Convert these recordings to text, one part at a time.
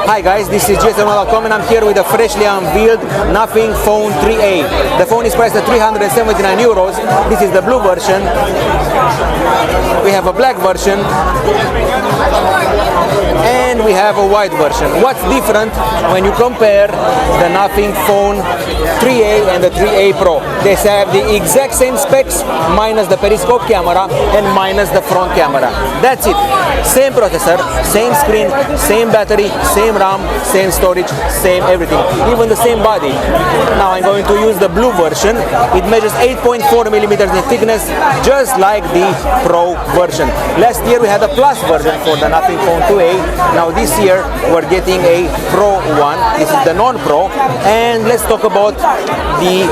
Hi guys, this is GSMDome and I'm here with a freshly unveiled Nothing Phone 3A. The phone is priced at 379 euros. This is the blue version. We have a black version. And we have a white version. What's different when you compare the Nothing Phone 3A and the 3A Pro? They have the exact same specs minus the periscope camera and minus the front camera. That's it. Same processor, same screen, same battery, same RAM, same storage, same everything. Even the same body. Now I'm going to use the blue version. It measures 8.4 millimeters in thickness, just like the Pro version. Last year we had a Plus version for the Nothing Phone 2A. Now this year we're getting a Pro one. This is the non-Pro. And let's talk about the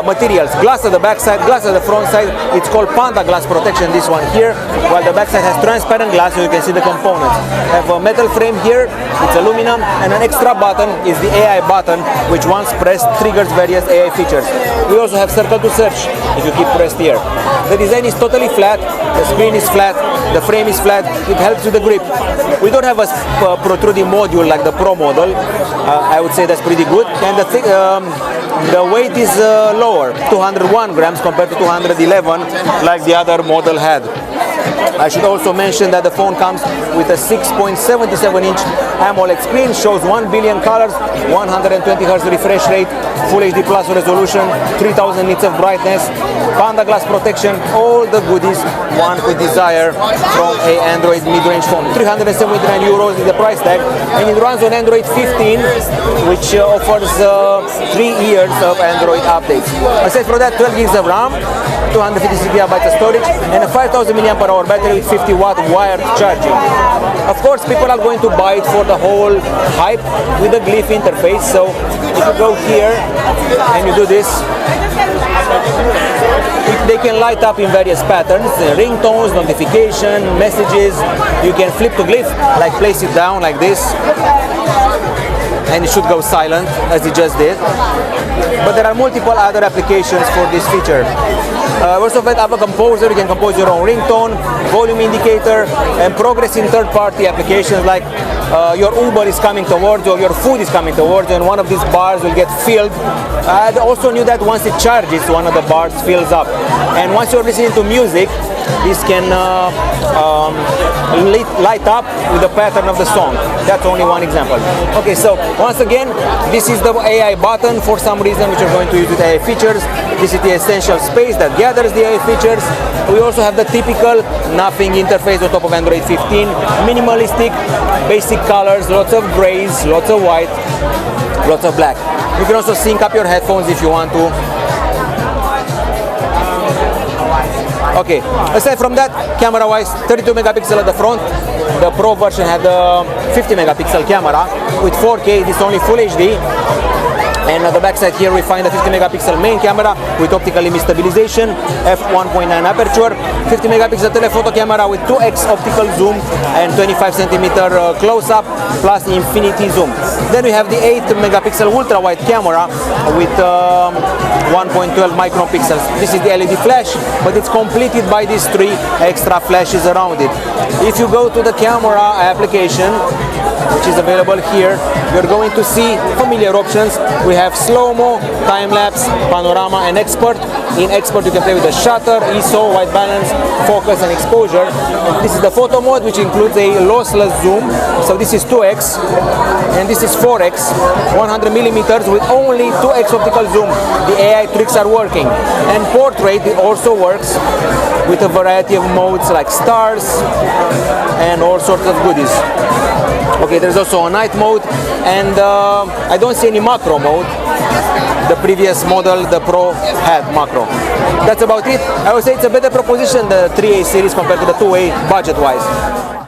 materials. Glass at the back side, glass at the front side. It's called Panda glass protection, this one here, while the back side has transparent glass so you can see the components. I have a metal frame here, it's aluminum, and an extra button is the AI button, which once pressed triggers various AI features. We also have circle to search if you keep pressed here. The design is totally flat, the screen is flat, the frame is flat, it helps with the grip. We don't have a protruding module like the Pro model. I would say that's pretty good. And the weight is lower, 201 grams compared to 211 like the other model had. I should also mention that the phone comes with a 6.77-inch AMOLED screen, shows 1 billion colors, 120 Hz refresh rate, Full HD Plus resolution, 3000 nits of brightness, Panda glass protection, all the goodies one could desire from an Android mid-range phone. 379 euros is the price tag, and it runs on Android 15, which offers 3 years of Android updates. Aside from that, 12 gigs of RAM, 256 gigabytes of storage, and a 5000 mAh battery with 50-watt wired charging. Of course, people are going to buy it for the whole hype with the Glyph interface. So if you go here and you do this, they can light up in various patterns, ringtones, notification, messages. You can flip to Glyph, like place it down like this, and it should go silent as it just did. But there are multiple other applications for this feature. Also have a composer, you can compose your own ringtone, volume indicator, and progress in third-party applications like your Uber is coming towards you, or your food is coming towards you, and one of these bars will get filled. I also knew that once it charges, one of the bars fills up. And once you're listening to music, this can light up with the pattern of the song. That's only one example. Okay, so once again, this is the AI button for some reason, which we're going to use with AI features. This is the essential space that gathers the AI features. We also have the typical Nothing interface on top of Android 15. Minimalistic, basic colors, lots of grays, lots of white, lots of black. You can also sync up your headphones if you want to. Okay, aside from that, camera-wise, 32 megapixel at the front. The Pro version had a 50 megapixel camera with 4K. This is only Full HD. And at the back side here we find a 50 megapixel main camera with optical image stabilization, f1.9 aperture, 50 megapixel telephoto camera with 2x optical zoom and 25 centimeter close-up plus infinity zoom. Then we have the 8 megapixel ultra-wide camera with 1.12 micron pixels. This is the LED flash, but it's completed by these 3 extra flashes around it. If you go to the camera application, which is available here, you're going to see familiar options. We have slow-mo, time-lapse, panorama, and export. In export you can play with the shutter, ISO, white balance, focus, and exposure. This is the photo mode, which includes a lossless zoom. So this is 2x and this is 4x, 100 millimeters with only 2x optical zoom. The AI tricks are working. And portrait also works with a variety of modes like stars and all sorts of goodies. Okay, there's also a night mode, and I don't see any macro mode. The previous model, the Pro, had macro. That's about it. I would say it's a better proposition, the 3A series, compared to the 2A budget-wise.